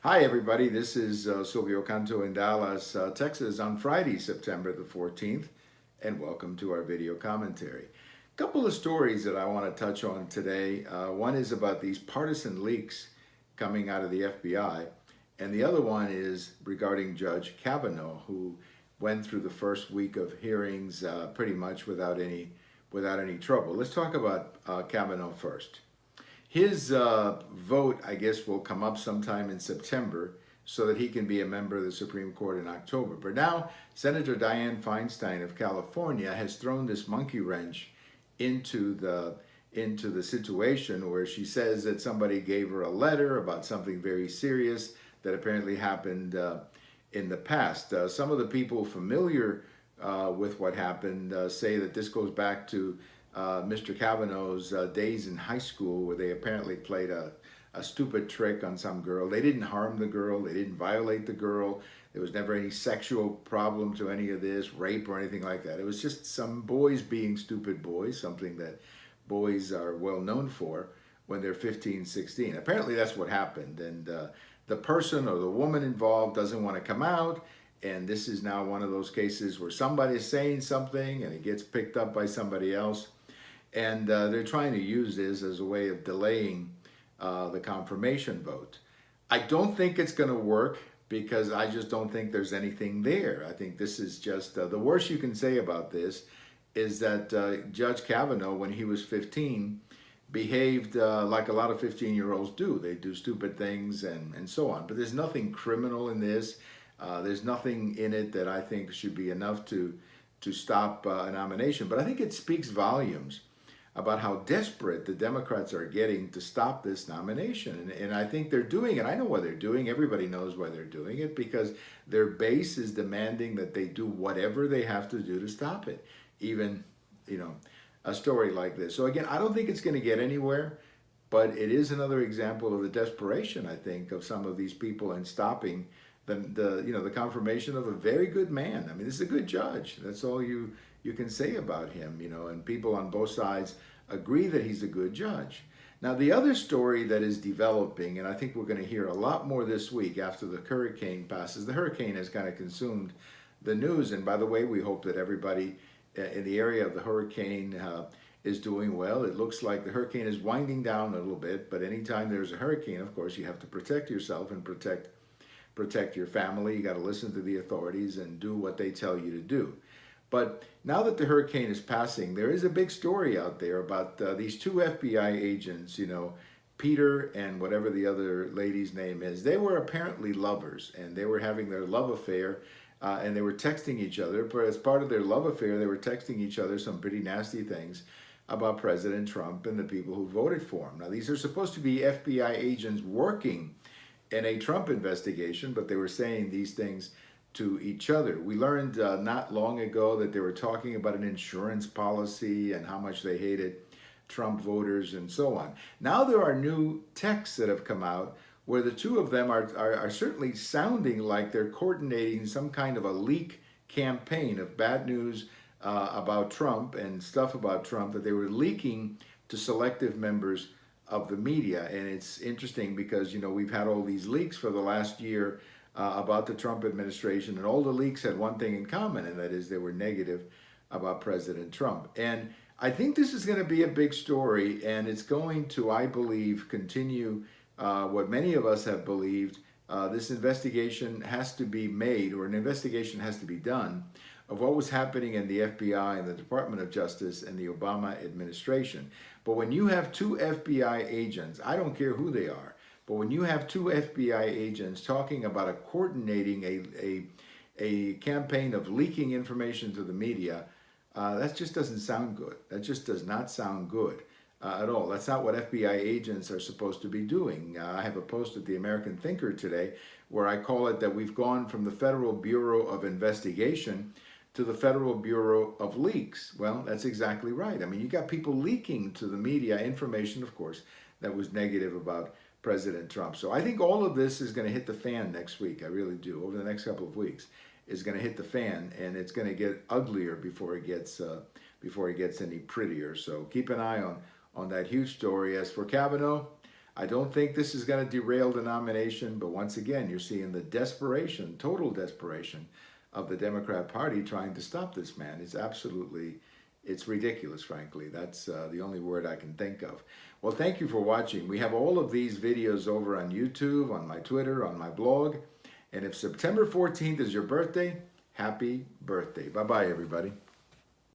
Hi, everybody. This is Silvio Canto in Dallas, Texas on Friday, September the 14th, and welcome to our video commentary. A couple of stories that I want to touch on today. One is about these partisan leaks coming out of the FBI, and the other one is regarding Judge Kavanaugh, who went through the first week of hearings pretty much without any trouble. Let's talk about Kavanaugh first. His vote, I guess, will come up sometime in September so that he can be a member of the Supreme Court in October. But now, Senator Dianne Feinstein of California has thrown this monkey wrench into the situation where she says that somebody gave her a letter about something very serious that apparently happened in the past. Some of the people familiar with what happened say that this goes back to Mr. Kavanaugh's days in high school, where they apparently played a stupid trick on some girl. They didn't harm the girl. They didn't violate the girl. There was never any sexual problem to any of this, rape or anything like that. It was just some boys being stupid boys, something that boys are well known for when they're 15, 16. Apparently that's what happened. And the person or the woman involved doesn't want to come out. And this is now one of those cases where somebody is saying something and it gets picked up by somebody else. And they're trying to use this as a way of delaying the confirmation vote. I don't think it's going to work because I just don't think there's anything there. I think this is just the worst you can say about this is that Judge Kavanaugh, when he was 15, behaved like a lot of 15-year-olds do. They do stupid things and so on. But there's nothing criminal in this. There's nothing in it that I think should be enough to stop a nomination. But I think it speaks volumes about how desperate the Democrats are getting to stop this nomination. And I think they're doing it. I know why they're doing it. Everybody knows why they're doing it, because their base is demanding that they do whatever they have to do to stop it. Even, a story like this. So again, I don't think it's going to get anywhere, but it is another example of the desperation, I think, of some of these people in stopping the confirmation of a very good man. I mean, this is a good judge. That's all you can say about him, and people on both sides agree that he's a good judge. Now, the other story that is developing, and I think we're going to hear a lot more this week after the hurricane passes. The hurricane has kind of consumed the news, and by the way, we hope that everybody in the area of the hurricane is doing well. It looks like the hurricane is winding down a little bit, but anytime there's a hurricane, of course, you have to protect yourself and protect your family. You got to listen to the authorities and do what they tell you to do. But now that the hurricane is passing, there is a big story out there about these two FBI agents, Peter and whatever the other lady's name is. They were apparently lovers, and they were having their love affair, and they were texting each other. But as part of their love affair, they were texting each other some pretty nasty things about President Trump and the people who voted for him. Now, these are supposed to be FBI agents working in a Trump investigation, but they were saying these things to each other. We learned not long ago that they were talking about an insurance policy and how much they hated Trump voters and so on. Now there are new texts that have come out where the two of them are certainly sounding like they're coordinating some kind of a leak campaign of bad news about Trump and stuff about Trump that they were leaking to selective members of the media. And it's interesting because, we've had all these leaks for the last year about the Trump administration, and all the leaks had one thing in common, and that is they were negative about President Trump. And I think this is going to be a big story, and it's going to, I believe, continue what many of us have believed. This investigation has to be made, or an investigation has to be done, of what was happening in the FBI and the Department of Justice and the Obama administration. But when you have two FBI agents, I don't care who they are, but when you have two FBI agents talking about coordinating a campaign of leaking information to the media, that just doesn't sound good. That just does not sound good at all. That's not what FBI agents are supposed to be doing. I have a post at the American Thinker today where I call it that we've gone from the Federal Bureau of Investigation to the Federal Bureau of Leaks. Well, that's exactly right. I mean, you got people leaking to the media information, of course, that was negative about President Trump. So I think all of this is going to hit the fan next week. I really do. Over the next couple of weeks, is going to hit the fan, and it's going to get uglier before it gets any prettier. So keep an eye on that huge story. As for Kavanaugh, I don't think this is going to derail the nomination, but once again, you're seeing the desperation, total desperation of the Democrat Party trying to stop this man. It's ridiculous, frankly. That's the only word I can think of. Well, thank you for watching. We have all of these videos over on YouTube, on my Twitter, on my blog. And if September 14th is your birthday, happy birthday. Bye-bye, everybody.